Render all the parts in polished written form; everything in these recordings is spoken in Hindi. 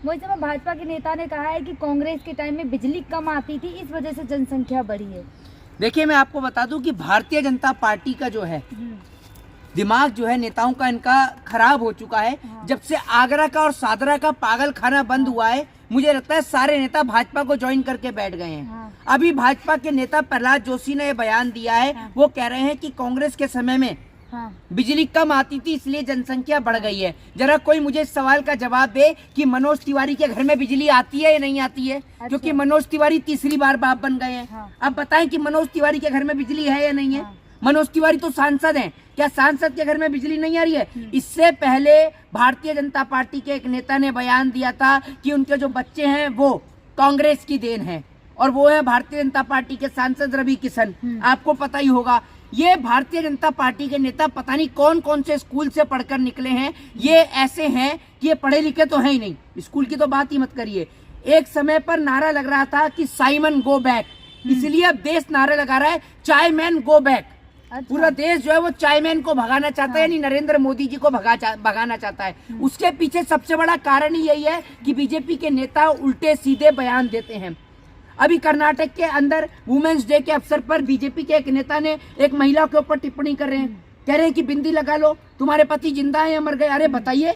वही समय भाजपा के नेता ने कहा है कि कांग्रेस के टाइम में बिजली कम आती थी, इस वजह से जनसंख्या बढ़ी है। देखिए, मैं आपको बता दूं कि भारतीय जनता पार्टी का जो है दिमाग जो है नेताओं का इनका खराब हो चुका है। जब से आगरा का और सादरा का पागल खाना बंद हुआ है, मुझे लगता है सारे नेता भाजपा को ज्वाइन करके बैठ गए हैं। अभी भाजपा के नेता प्रहलाद जोशी ने बयान दिया है, वो कह रहे हैं कि कांग्रेस के समय में बिजली कम आती थी इसलिए जनसंख्या बढ़ गई है। जरा कोई मुझे इस सवाल का जवाब दे कि मनोज तिवारी के घर में बिजली आती है या नहीं आती है? अच्छा। क्योंकि मनोज तिवारी तीसरी बार बाप बन गए हैं। अब बताएं कि मनोज तिवारी के घर में बिजली है या नहीं है? मनोज तिवारी तो सांसद हैं, क्या सांसद के घर में बिजली नहीं आ रही है? इससे पहले भारतीय जनता पार्टी के एक नेता ने बयान दिया था कि उनके जो बच्चे हैं वो कांग्रेस की देन है, और वो है भारतीय जनता पार्टी के सांसद रवि किशन। आपको पता ही होगा, ये भारतीय जनता पार्टी के नेता पता नहीं कौन कौन से स्कूल से पढ़कर निकले हैं। ये ऐसे हैं कि ये पढ़े लिखे तो है ही नहीं, स्कूल की तो बात ही मत करिए। एक समय पर नारा लग रहा था कि साइमन गो बैक, इसलिए अब देश नारा लगा रहा है चाय मैन गो बैक। अच्छा। पूरा देश जो है वो चायमैन को भगाना चाहता है, यानी नरेंद्र मोदी जी को भगाना चाहता है। उसके पीछे सबसे बड़ा कारण ही यही है कि बीजेपी के नेता उल्टे सीधे बयान देते हैं। अभी कर्नाटक के अंदर वुमेन्स डे के अवसर पर बीजेपी के एक नेता ने एक महिला के ऊपर टिप्पणी कर रहे हैं, कह रहे हैं कि बिंदी लगा लो, तुम्हारे पति जिंदा है या मर गए। अरे बताइए,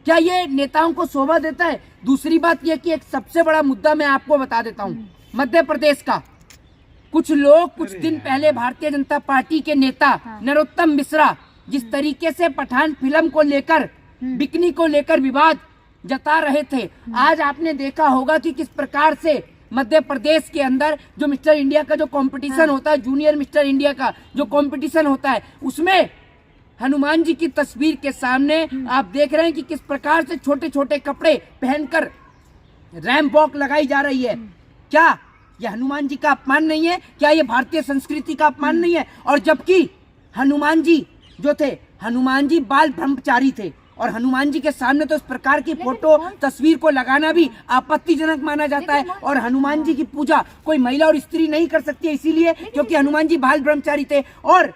क्या ये नेताओं को शोभा देता है? दूसरी बात यह कि एक सबसे बड़ा मुद्दा मैं आपको बता देता हूँ, मध्य प्रदेश का। कुछ लोग कुछ दिन पहले भारतीय जनता पार्टी के नेता नरोत्तम मिश्रा जिस तरीके से पठान फिल्म को लेकर बिकनी को लेकर विवाद जता रहे थे, आज आपने देखा होगा कि किस प्रकार से मध्य प्रदेश के अंदर जो मिस्टर इंडिया का जो कंपटीशन होता है, जूनियर मिस्टर इंडिया का जो कंपटीशन होता है, उसमें हनुमान जी की तस्वीर के सामने आप देख रहे हैं कि किस प्रकार से छोटे छोटे कपड़े पहनकर रैंप वॉक लगाई जा रही है। क्या यह हनुमान जी का अपमान नहीं है? क्या ये भारतीय संस्कृति का अपमान नहीं है? और जबकि हनुमान जी जो थे, हनुमान जी बाल ब्रह्मचारी थे, और हनुमान जी के सामने तो इस प्रकार की फोटो तस्वीर को लगाना भी आपत्तिजनक माना जाता है। और हनुमान जी की पूजा कोई महिला और स्त्री नहीं कर सकती है, इसीलिए क्योंकि हनुमान जी बाल ब्रह्मचारी थे। और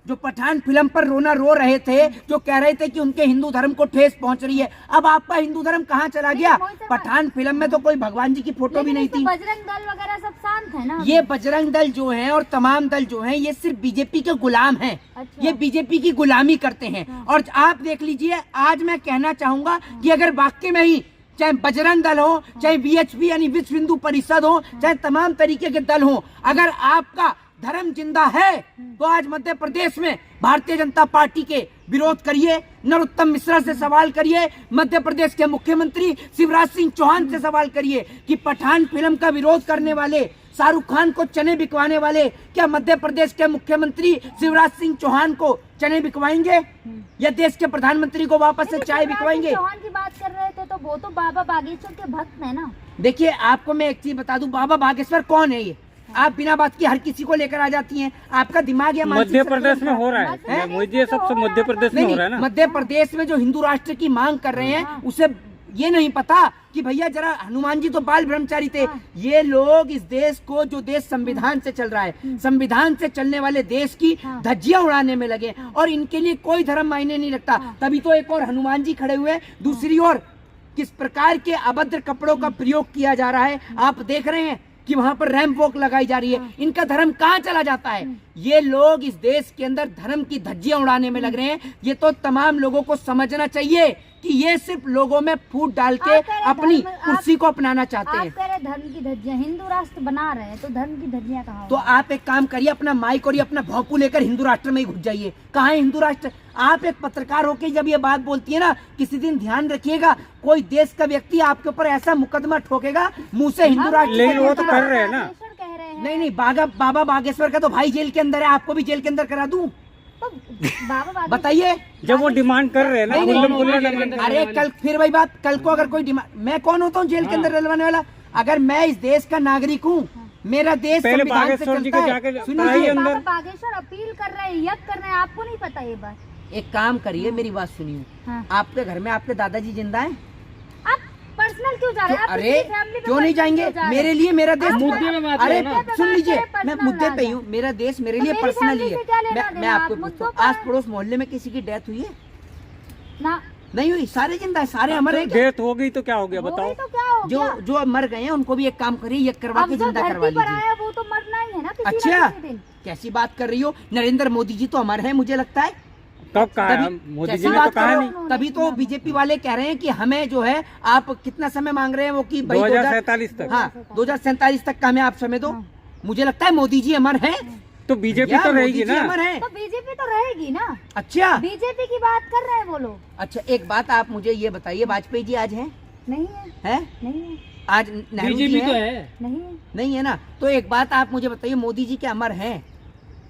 जो पठान फिल्म पर रोना रो रहे थे, जो कह रहे थे कि उनके हिंदू धर्म को ठेस पहुंच रही है, अब आपका हिंदू धर्म कहां चला गया? पठान फिल्म में तो कोई भगवान जी की फोटो भी नहीं थी। बजरंग दल वगैरह सब शांत है ना? ये बजरंग दल जो है और तमाम दल जो है, ये सिर्फ बीजेपी के गुलाम हैं। अच्छा। ये बीजेपी की गुलामी करते हैं। और आप देख लीजिए, आज मैं कहना चाहूंगा कि अगर वाकई में ही चाहे बजरंग दल हो, चाहे वीएचपी यानी विश्व हिंदू परिषद हो, चाहे तमाम तरीके के दल हो, अगर आपका धर्म जिंदा है तो आज मध्य प्रदेश में भारतीय जनता पार्टी के विरोध करिए, नरोत्तम मिश्रा से सवाल करिए, मध्य प्रदेश के मुख्यमंत्री शिवराज सिंह चौहान से सवाल करिए कि पठान फिल्म का विरोध करने वाले, शाहरुख खान को चने बिकवाने वाले, क्या मध्य प्रदेश के मुख्यमंत्री शिवराज सिंह चौहान को चने बिकवाएंगे या देश के प्रधानमंत्री को वापस से चाय बिकवाएंगे? चौहान की बात कर रहे थे तो वो तो बाबा बागेश्वर के भक्त है ना। देखिए, आपको मैं एक चीज बता दूं, बाबा बागेश्वर कौन है? ये आप बिना बात की हर किसी को लेकर आ जाती हैं। आपका दिमाग या मध्य प्रदेश में हो रहा है, मोदी ये सब मध्य प्रदेश में हो रहा है ना। मध्य प्रदेश में जो हिंदू राष्ट्र की मांग कर रहे हैं, उसे ये नहीं पता कि भैया जरा हनुमान जी तो बाल ब्रह्मचारी थे। ये लोग इस देश को, जो देश संविधान से चल रहा है, संविधान से चलने वाले देश की धज्जियां उड़ाने में लगे, और इनके लिए कोई धर्म मायने नहीं रखता। तभी तो एक और हनुमान जी खड़े हुए, दूसरी ओर किस प्रकार के अभद्र कपड़ों का प्रयोग किया जा रहा है। आप देख रहे हैं कि वहां पर रैंप वॉक लगाई जा रही है। इनका धर्म कहां चला जाता है? ये लोग इस देश के अंदर धर्म की धज्जियां उड़ाने में लग रहे हैं। ये तो तमाम लोगों को समझना चाहिए कि ये सिर्फ लोगों में फूट डाल के अपनी कुर्सी को अपनाना चाहते हैं। आप कह रहे धर्म की धज्जियां, हिंदू राष्ट्र बना रहे हैं तो धर्म की धज्जियां कहाँ? तो आप एक काम करिए, अपना माइक और ये अपना भौंकू लेकर हिंदू राष्ट्र में ही घुस जाइए। कहाँ है हिंदू राष्ट्र? आप एक पत्रकार होकर जब ये बात बोलती है ना, किसी दिन ध्यान रखिएगा, कोई देश का व्यक्ति आपके ऊपर ऐसा मुकदमा ठोकेगा मुंह से हिंदू राष्ट्र। लेकिन वो तो कर रहे हैं ना। नहीं, बाबा बागेश्वर का तो भाई जेल के अंदर है, आपको भी जेल के अंदर करा दूं? बताइए, जब वो डिमांड कर रहे हैं ना। अरे कल फिर वही बात, कल को अगर कोई डिमांड, मैं कौन होता हूँ जेल के अंदर डलवाने वाला? अगर मैं इस देश का नागरिक हूँ, मेरा देश संविधान से चलता है। सुनिए, बागेश्वर अपील कर रहे हैं, यज्ञ कर रहे हैं, आपको नहीं पता ये बात? एक काम करिए, मेरी बात सुनिए। आपके घर में आपके दादाजी जिंदा है? पर्सनल क्यों जा रहे हैं? अरे क्यों नहीं जाएंगे? मेरे लिए मेरा देश मुद्दे में। अरे सुन लीजिए, मैं मुद्दे पे हूँ, मेरा देश मेरे लिए पर्सनल ही है। मैं आपको पूछता हूँ, आस पड़ोस मोहल्ले में किसी की डेथ हुई है ना? नहीं हुई, सारे जिंदा है, सारे अमर है। डेथ हो गई तो क्या हो गया वो बताओ। ही तो क्या हो गया? जो मर गए हैं उनको भी एक काम करिए, ये करवा अब के जो जिंदा करवा धरती पर लीजिए। आया वो तो मरना ही है ना किसी अच्छा, ना किसी दिन। कैसी बात कर रही हो? नरेंद्र मोदी जी तो अमर है मुझे लगता है। कब कहा है? तभी मोदी कैसी जी ने बात तो कहा कर रहे नहीं। हो? तभी तो बीजेपी वाले कह रहे हैं कि हमें जो है आप कितना समय मांग रहे हैं, वो कि भाई 2047 तक। हाँ 2047 तक का हमें आप समय दो। मुझे लगता है मोदी जी अमर हैं। तो बीजेपी यार, तो रहेगी मोदी जी ना। अमर हैं। तो बीजेपी तो रहेगी ना। अच्छा बीजेपी की बात कर रहे हैं वो लोग। अच्छा, एक बात आप मुझे ये बताइए, वाजपेयी जी आज हैं? नहीं है, हैं? नहीं है, आज नेहरू जी बीजेपी तो हैं? है। नहीं है। नहीं है ना। तो एक बात आप मुझे बताइए, मोदी जी के अमर हैं?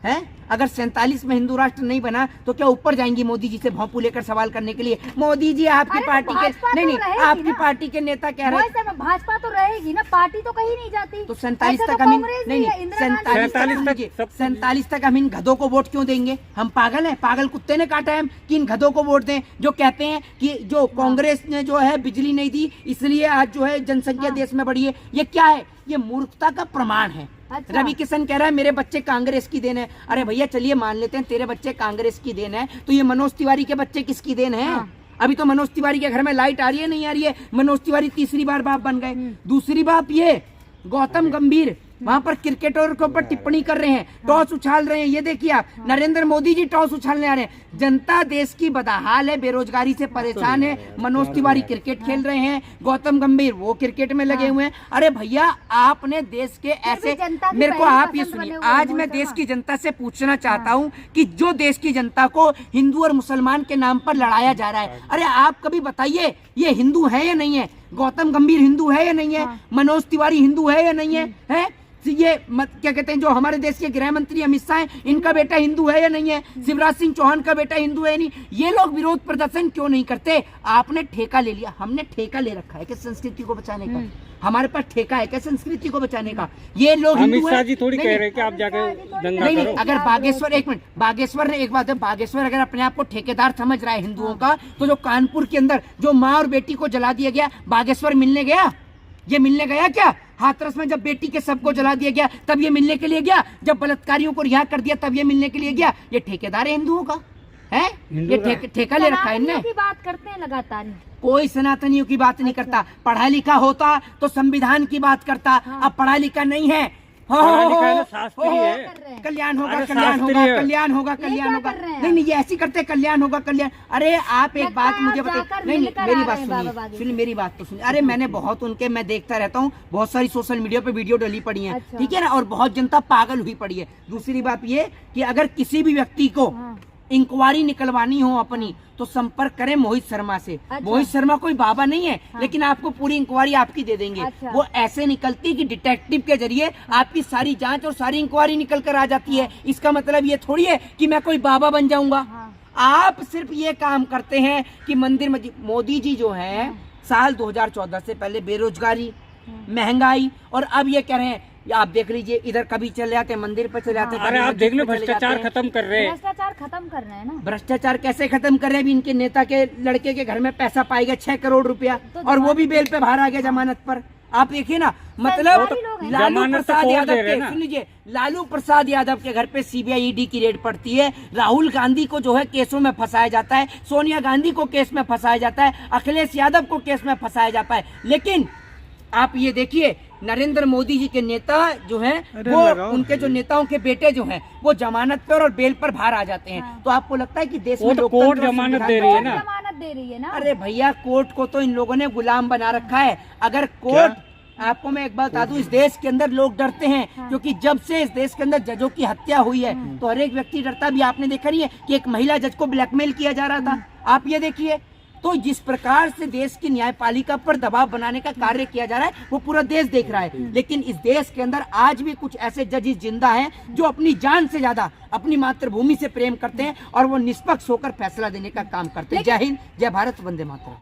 हैं? अगर 47 में हिंदू राष्ट्र नहीं बना तो क्या ऊपर जाएंगी मोदी जी से भौंपू लेकर सवाल करने के लिए? मोदी जी आपकी अरे तो पार्टी भाजपा के नहीं तो नहीं रहेगी आपकी ना। पार्टी के नेता कह रहे वैसे में भाजपा तो रहेगी ना, पार्टी तो कहीं नहीं जाती। तो 47 ऐसे तक तो हम कांग्रेस भी है, इंदिरा गांधी भी है। 47 तक सब- 47 तक हम इन गधों को वोट क्यों देंगे? हम पागल हैं? पागल कुत्ते ने काटा है हम कि इन गधों को वोट दें, जो कहते हैं कि जो कांग्रेस ने जो है बिजली नहीं दी इसलिए आज जो है जनसंख्या देश में बढ़ी है। ये क्या है? ये मूर्खता का प्रमाण है। अच्छा। रवि किशन कह रहा है मेरे बच्चे कांग्रेस की देन है। अरे भैया चलिए मान लेते हैं तेरे बच्चे कांग्रेस की देन है, तो ये मनोज तिवारी के बच्चे किसकी देन है? हाँ। अभी तो मनोज तिवारी के घर में लाइट आ रही है नहीं आ रही है? मनोज तिवारी तीसरी बार बाप बन गए। दूसरी बात ये गौतम गंभीर वहां पर क्रिकेटर के ऊपर टिप्पणी कर रहे हैं, टॉस उछाल रहे हैं। ये देखिए आप, नरेंद्र मोदी जी टॉस उछालने आ रहे हैं। जनता देश की बदहाल है, बेरोजगारी से परेशान है। मनोज तिवारी क्रिकेट खेल रहे हैं, गौतम गंभीर वो क्रिकेट में लगे हुए हैं। अरे भैया आपने देश के ऐसे, जनता की मेरे को पहली आप ये पसंद सुनिए, बने हुए हैं, आज मैं मोहन देश शर्मा। की जनता से पूछना चाहता हूँ कि जो देश की जनता को हिंदू और मुसलमान के नाम पर लड़ाया जा रहा है, अरे आप कभी बताइए ये हिंदू है या नहीं है? गौतम गंभीर हिंदू है या नहीं है? मनोज तिवारी हिंदू है या नहीं है? है ये क्या कहते हैं जो हमारे देश के गृह मंत्री अमित शाह हैं, इनका बेटा हिंदू है या नहीं है? शिवराज सिंह चौहान का बेटा हिंदू है नहीं? ये लोग विरोध प्रदर्शन क्यों नहीं करते? आपने ठेका ले लिया, हमने ठेका ले रखा है कि संस्कृति को बचाने का। हमारे पास ठेका है क्या संस्कृति को बचाने का? ये लोग अमित हिंदू शाह हैं? जी थोड़ी नहीं, कह रहे हैं कि आप जाके दंगा नहीं करो। नहीं, अगर बागेश्वर, एक मिनट, बागेश्वर ने एक बात है, बागेश्वर अगर अपने आप को ठेकेदार समझ रहा है हिंदुओं का, तो जो कानपुर के अंदर जो माँ और बेटी को जला दिया गया, बागेश्वर मिलने गया? ये मिलने गया क्या? हाथरस में जब बेटी के सबको जला दिया गया तब ये मिलने के लिए गया? जब बलात्कारियों को रिहा कर दिया तब ये मिलने के लिए गया? ये ठेकेदार है हिंदुओं का, है? ये ठेका ले रखा है इनने। सनातनियों की बात करते हैं लगातार। कोई सनातनियों की बात नहीं करता। पढ़ा लिखा होता तो संविधान की बात करता, अब पढ़ा लिखा नहीं है। हो, पढ़ा लिखा है ना, हो, शास्त्री हो, है। कल्याण होगा, अरे कल्याण शास्त्री होगा, है। कल्याण होगा, ये कल्याण क्या होगा। कर रहे हैं नहीं नहीं, ये ऐसी करते कल्याण होगा, कल्याण। अरे आप एक लगता बात है मुझे आप बताइए। जाकर नहीं नहीं, मिलकर मेरी आ बात रहे हैं बाबा सुनिए, बागेश्वर। सुनिए मेरी बात तो सुनिए। अरे मैंने बहुत उनके, मैं देखता रहता हूँ, बहुत सारी सोशल मीडिया पे वीडियो डली पड़ी है, अच्छा। ठीक है ना, और बहुत जनता पागल हुई पड़ी है। दूसरी बात ये कि अगर किसी भी व्यक्ति को हाँ। इंक्वायरी निकलवानी हो अपनी तो संपर्क करें मोहित शर्मा से। अच्छा। मोहित शर्मा कोई बाबा नहीं है, लेकिन आपको पूरी इंक्वायरी आपकी दे देंगे। अच्छा। वो ऐसे निकलती है कि डिटेक्टिव के जरिए आपकी सारी जांच और सारी इंक्वायरी निकल कर आ जाती है। इसका मतलब ये थोड़ी है कि मैं कोई बाबा बन जाऊंगा। हाँ। आप सिर्फ ये काम करते हैं कि मंदिर मस्जिद। मोदी जी जो है साल 2014 से पहले बेरोजगारी, महंगाई, और अब ये कह रहे हैं, आप देख लीजिए इधर कभी चले जाते हैं मंदिर पर चले जाते हैं, अरे कभी आप मस्जिद देख लो, पे चले जाते भ्रष्टाचार हैं। खत्म कर रहे हैं। भ्रष्टाचार खत्म कर रहे हैं ना। भ्रष्टाचार कैसे खत्म कर रहे हैं? अभी इनके नेता के लड़के के घर में पैसा पाएगा 6 करोड़ रुपया, और वो भी बेल पे बाहर आ गया जमानत पर। आप देखिए ना, मतलब सरकारी लोग हैं। लालू जमानत तो प्रसाद कौन यादव दे रहे के, ना? सुन लीजिए, लालू प्रसाद यादव के घर पे सीबीआई ईडी की रेड पड़ती है। राहुल गांधी को जो है केसों में फंसाया जाता है, सोनिया गांधी को केस में फंसाया जाता है, अखिलेश यादव को केस में फंसाया जाता है। लेकिन आप ये देखिए, नरेंद्र मोदी जी के नेता जो हैं, वो उनके जो नेताओं के बेटे जो हैं, वो जमानत पर और बेल पर बाहर आ जाते हैं। तो आपको लगता है कि देश वो में तो लोकतंत्र कोर्ट और जमानत संविधान दे रही है का- ना। जमानत दे रही है ना। अरे भैया, कोर्ट को तो इन लोगों ने गुलाम बना रखा है। अगर कोर्ट, आपको मैं एक बात बता दूं, इस देश के अंदर लोग डरते हैं, क्योंकि जब से इस देश के अंदर जजों की हत्या हुई है तो हर एक व्यक्ति डरता भी। आपने देखा नहीं है कि एक महिला जज को ब्लैकमेल किया जा रहा था? आप ये देखिए, तो जिस प्रकार से देश की न्यायपालिका पर दबाव बनाने का कार्य किया जा रहा है वो पूरा देश देख रहा है। लेकिन इस देश के अंदर आज भी कुछ ऐसे जजेस जिंदा हैं जो अपनी जान से ज्यादा अपनी मातृभूमि से प्रेम करते हैं और वो निष्पक्ष होकर फैसला देने का काम करते हैं। जय हिंद, जय भारत, वंदे मातरम।